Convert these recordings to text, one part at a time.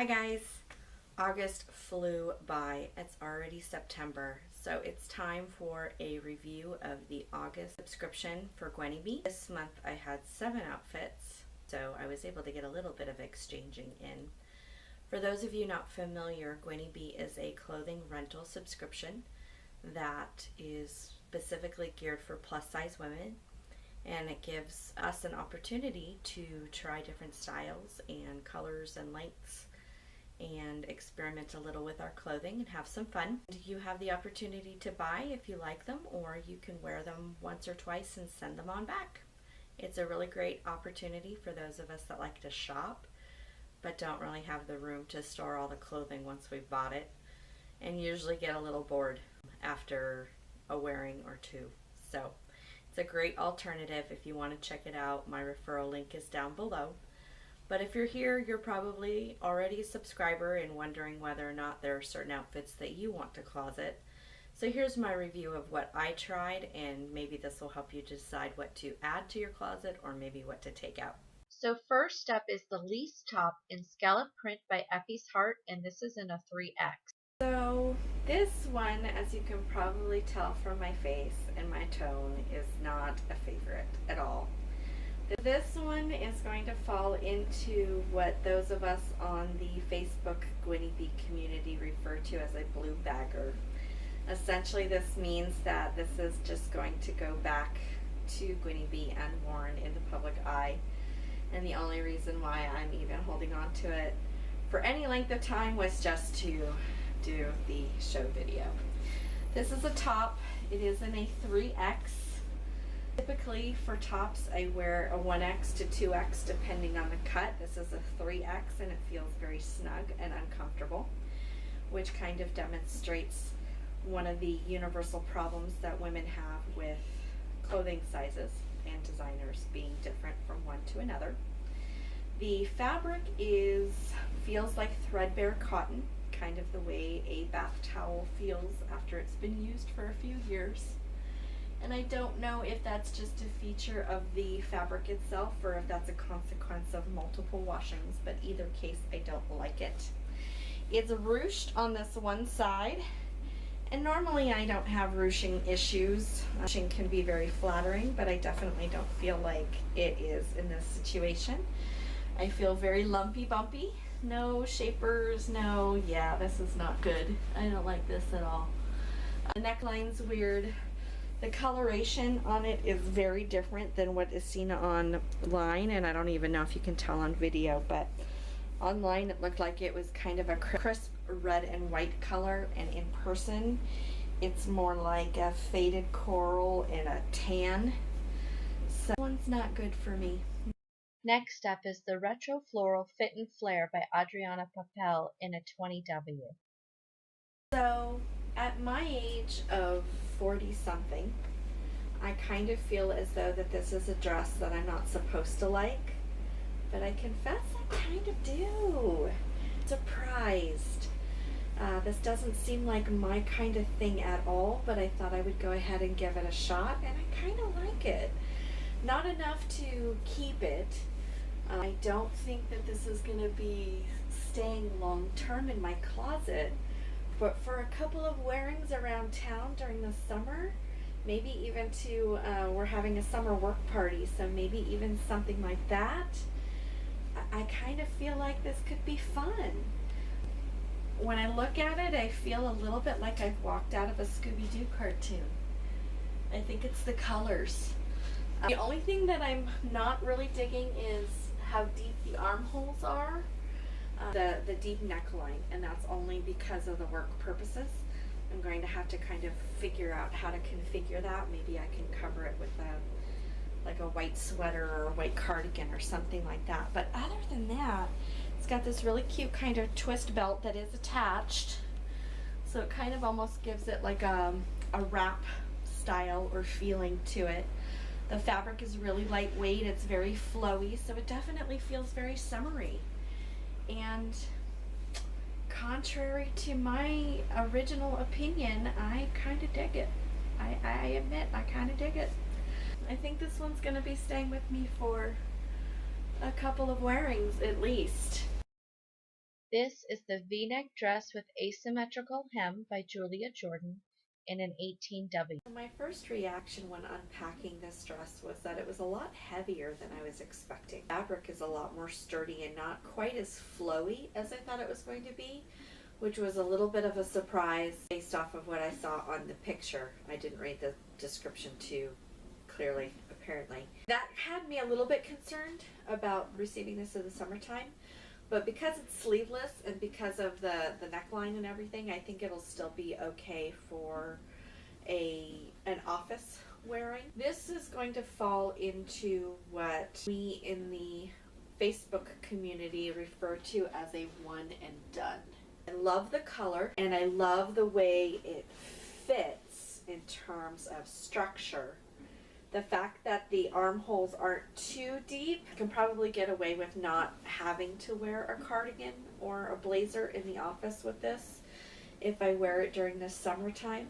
Hi guys, August flew by. It's already September, so it's time for a review of the August subscription for Gwynnie Bee. This month I had 7 outfits, so I was able to get a little bit of exchanging in. For those of you not familiar, Gwynnie Bee is a clothing rental subscription that is specifically geared for plus size women, and it gives us an opportunity to try different styles and colors and lengths and experiment a little with our clothing and have some fun. You have the opportunity to buy if you like them, or you can wear them once or twice and send them on back. It's a really great opportunity for those of us that like to shop but don't really have the room to store all the clothing once we've bought it, and usually get a little bored after a wearing or two. So it's a great alternative if you want to check it out. My referral link is down below. But if you're here, you're probably already a subscriber and wondering whether or not there are certain outfits that you want to closet. So here's my review of what I tried, and maybe this will help you decide what to add to your closet or maybe what to take out. So first up is the Lease top in scallop print by Effie's Heart, and this is in a 3X. So this one, as you can probably tell from my face and my tone, is not a favorite at all. This one is going to fall into what those of us on the Facebook Gwynnie Bee community refer to as a blue bagger. Essentially, this means that this is just going to go back to Gwynnie Bee unworn in the public eye. And the only reason why I'm even holding on to it for any length of time was just to do the show video. This is a top. It is in a 3X. Typically for tops I wear a 1X to 2X depending on the cut. This is a 3X and it feels very snug and uncomfortable, which kind of demonstrates one of the universal problems that women have with clothing sizes and designers being different from one to another. The fabric feels like threadbare cotton, kind of the way a bath towel feels after it's been used for a few years. And I don't know if that's just a feature of the fabric itself or if that's a consequence of multiple washings, but either case I don't like it. It's ruched on this one side, and normally I don't have ruching issues. Ruching can be very flattering, but I definitely don't feel like it is in this situation. I feel very lumpy bumpy. No shapers, yeah, this is not good. I don't like this at all. The neckline's weird. The coloration on it is very different than what is seen online, and I don't even know if you can tell on video, but online it looked like it was kind of a crisp red and white color, and in person it's more like a faded coral and a tan. So that one's not good for me. Next up is the Retro Floral Fit and Flare by Adriana Papel in a 20W. So at my age of 40 something, I kind of feel as though that this is a dress that I'm not supposed to like, but I confess I kind of do. Surprised. This doesn't seem like my kind of thing at all, but I thought I would go ahead and give it a shot, and I kind of like it. Not enough to keep it. I don't think that this is going to be staying long term in my closet, but for a couple of wearings around town during the summer, maybe even we're having a summer work party, so maybe even something like that, I kind of feel like this could be fun. When I look at it, I feel a little bit like I've walked out of a Scooby-Doo cartoon. I think it's the colors. The only thing that I'm not really digging is how deep the armholes are, the deep neckline, and that's only because of the work purposes. I'm going to have to kind of figure out how to configure that. Maybe I can cover it with like a white sweater or a white cardigan or something like that. But other than that, it's got this really cute kind of twist belt that is attached, so it kind of almost gives it like a wrap style or feeling to it. The fabric is really lightweight, it's very flowy, so it definitely feels very summery. And contrary to my original opinion, I kind of dig it. I admit, I kind of dig it. I think this one's going to be staying with me for a couple of wearings at least. This is the V-neck dress with asymmetrical hem by Julia Jordan in an 18W. My first reaction when unpacking this dress was that it was a lot heavier than I was expecting. Fabric is a lot more sturdy and not quite as flowy as I thought it was going to be, which was a little bit of a surprise based off of what I saw on the picture. I didn't read the description too clearly, apparently. That had me a little bit concerned about receiving this in the summertime, but because it's sleeveless and because of the neckline and everything, I think it'll still be okay for an office wearing. This is going to fall into what we in the Facebook community refer to as a one and done. I love the color and I love the way it fits in terms of structure. The fact that the armholes aren't too deep, I can probably get away with not having to wear a cardigan or a blazer in the office with this if I wear it during the summertime,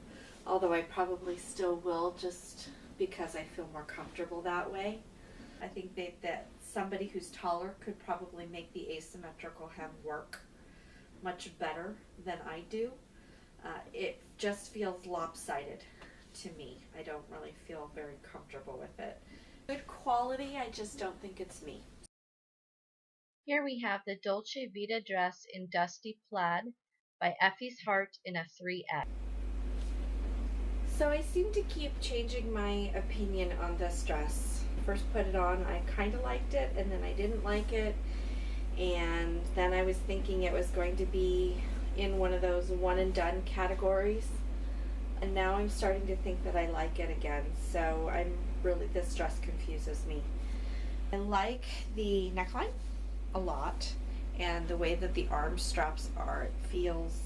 although I probably still will just because I feel more comfortable that way. I think that somebody who's taller could probably make the asymmetrical hem work much better than I do. It just feels lopsided to me. I don't really feel very comfortable with it. Good quality, I just don't think it's me. Here we have the Dolce Vita dress in Dusty Plaid by Effie's Heart in a 3X. So I seem to keep changing my opinion on this dress. First put it on, I kind of liked it, and then I didn't like it, and then I was thinking it was going to be in one of those one and done categories, and now I'm starting to think that I like it again. So this dress confuses me. I like the neckline a lot, and the way that the arm straps are, it feels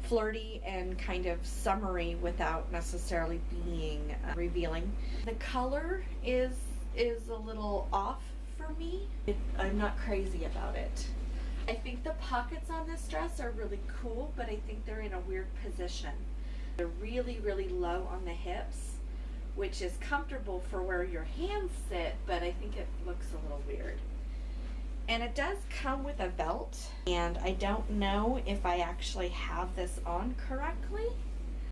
flirty and kind of summery without necessarily being revealing. The color is a little off for me. I'm not crazy about it. I think the pockets on this dress are really cool, but I think they're in a weird position. They're really, really low on the hips, which is comfortable for where your hands sit, but I think it looks a little weird. And it does come with a belt, and I don't know if I actually have this on correctly.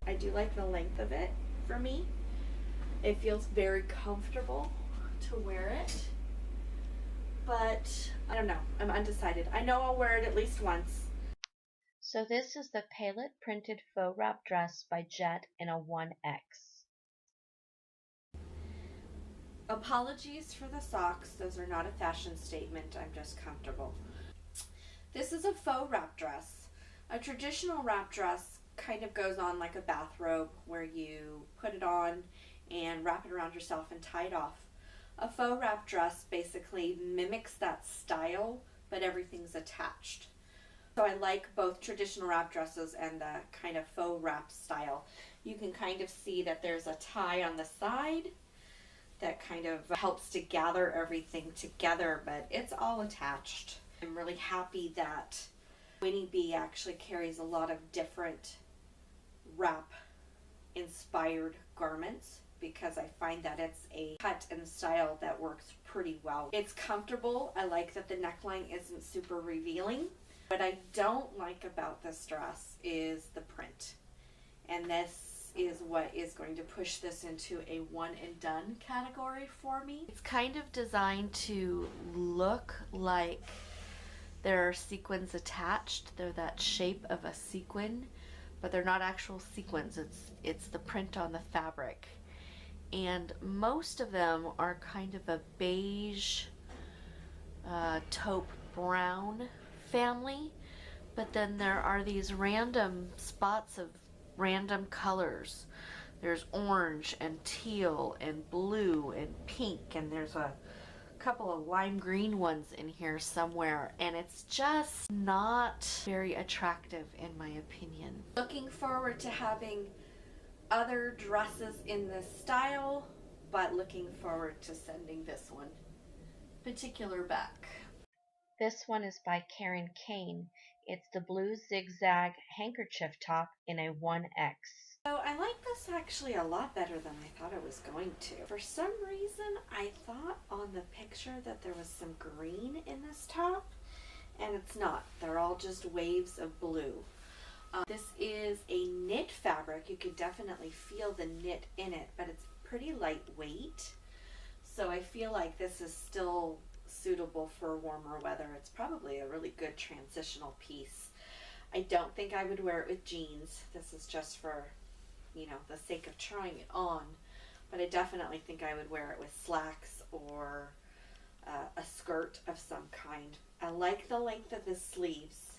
I do like the length of it for me. It feels very comfortable to wear it, but I don't know. I'm undecided. I know I'll wear it at least once. So this is the Palette Printed Faux Wrap dress by Jet in a 1X. Apologies for the socks. Those are not a fashion statement. I'm just comfortable. This is a faux wrap dress. A traditional wrap dress kind of goes on like a bathrobe where you put it on and wrap it around yourself and tie it off. A faux wrap dress basically mimics that style, but everything's attached. So I like both traditional wrap dresses and the kind of faux wrap style. You can kind of see that there's a tie on the side that kind of helps to gather everything together, but it's all attached. I'm really happy that Gwynnie Bee actually carries a lot of different wrap inspired garments, because I find that it's a cut and style that works pretty well. It's comfortable. I like that the neckline isn't super revealing. What I don't like about this dress is the print, and this is what is going to push this into a one and done category for me. It's kind of designed to look like there are sequins attached. They're that shape of a sequin, but they're not actual sequins. It's the print on the fabric. And most of them are kind of a beige, taupe brown family, but then there are these random spots of random colors. There's orange and teal and blue and pink, and there's a couple of lime green ones in here somewhere, and it's just not very attractive in my opinion. Looking forward to having other dresses in this style, but looking forward to sending this one particular back. This one is by Karen Kane. It's the blue zigzag handkerchief top in a 1X. So I like this actually a lot better than I thought I was going to. For some reason, I thought on the picture that there was some green in this top, and it's not. They're all just waves of blue. This is a knit fabric. You can definitely feel the knit in it, but it's pretty lightweight. So I feel like this is still suitable for warmer weather. It's probably a really good transitional piece. I don't think I would wear it with jeans. This is just for, you know, the sake of trying it on. But I definitely think I would wear it with slacks or a skirt of some kind. I like the length of the sleeves.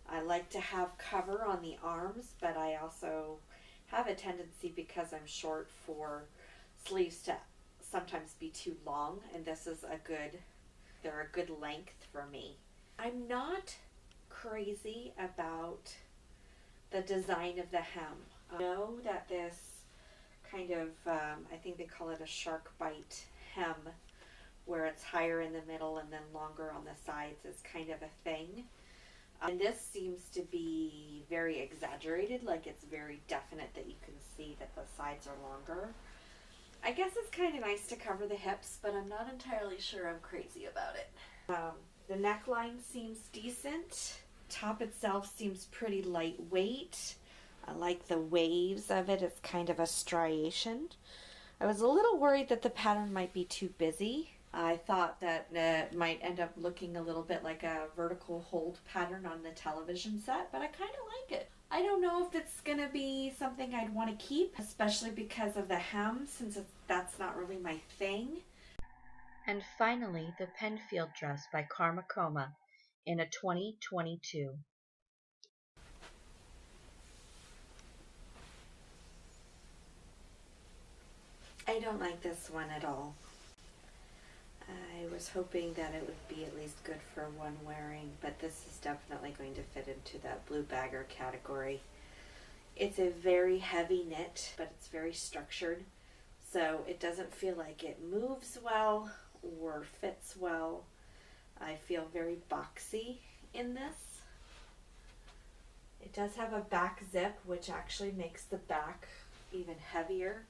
I like to have cover on the arms, but I also have a tendency, because I'm short, for sleeves to sometimes be too long, and they're a good length for me. I'm not crazy about the design of the hem. I know that this kind of, I think they call it a shark bite hem, where it's higher in the middle and then longer on the sides, is kind of a thing. And this seems to be very exaggerated, like it's very definite that you can see that the sides are longer. I guess it's kind of nice to cover the hips, but I'm not entirely sure I'm crazy about it. The neckline seems decent. Top itself seems pretty lightweight. I like the waves of it. It's kind of a striation. I was a little worried that the pattern might be too busy. I thought that it might end up looking a little bit like a vertical hold pattern on the television set, but I kind of like it. I don't know if it's going to be something I'd want to keep, especially because of the hem, since that's not really my thing. And finally, the Penfield dress by Karma Koma in a 2022. I don't like this one at all. I was hoping that it would be at least good for one wearing, but this is definitely going to fit into that blue bagger category. It's a very heavy knit, but it's very structured, so it doesn't feel like it moves well or fits well. I feel very boxy in this. It does have a back zip, which actually makes the back even heavier,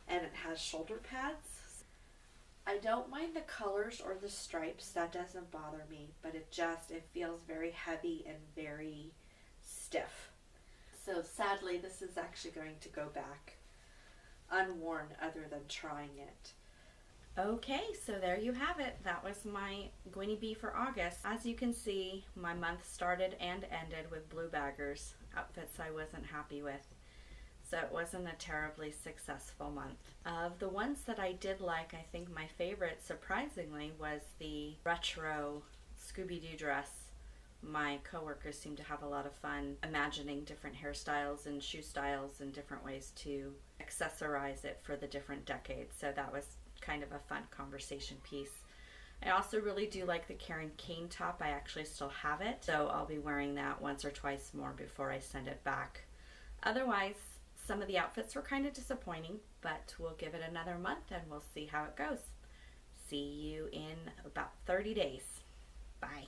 and it has shoulder pads. I don't mind the colors or the stripes, that doesn't bother me, but it feels very heavy and very stiff. So sadly, this is actually going to go back unworn other than trying it. Okay, so there you have it. That was my Gwynnie Bee for August. As you can see, my month started and ended with blue baggers, outfits I wasn't happy with. So it wasn't a terribly successful month. Of the ones that I did like, I think my favorite, surprisingly, was the retro Scooby-Doo dress. My coworkers seemed to have a lot of fun imagining different hairstyles and shoe styles and different ways to accessorize it for the different decades. So that was kind of a fun conversation piece. I also really do like the Karen Kane top. I actually still have it, so I'll be wearing that once or twice more before I send it back. Otherwise, some of the outfits were kind of disappointing, but we'll give it another month and we'll see how it goes. See you in about 30 days. Bye.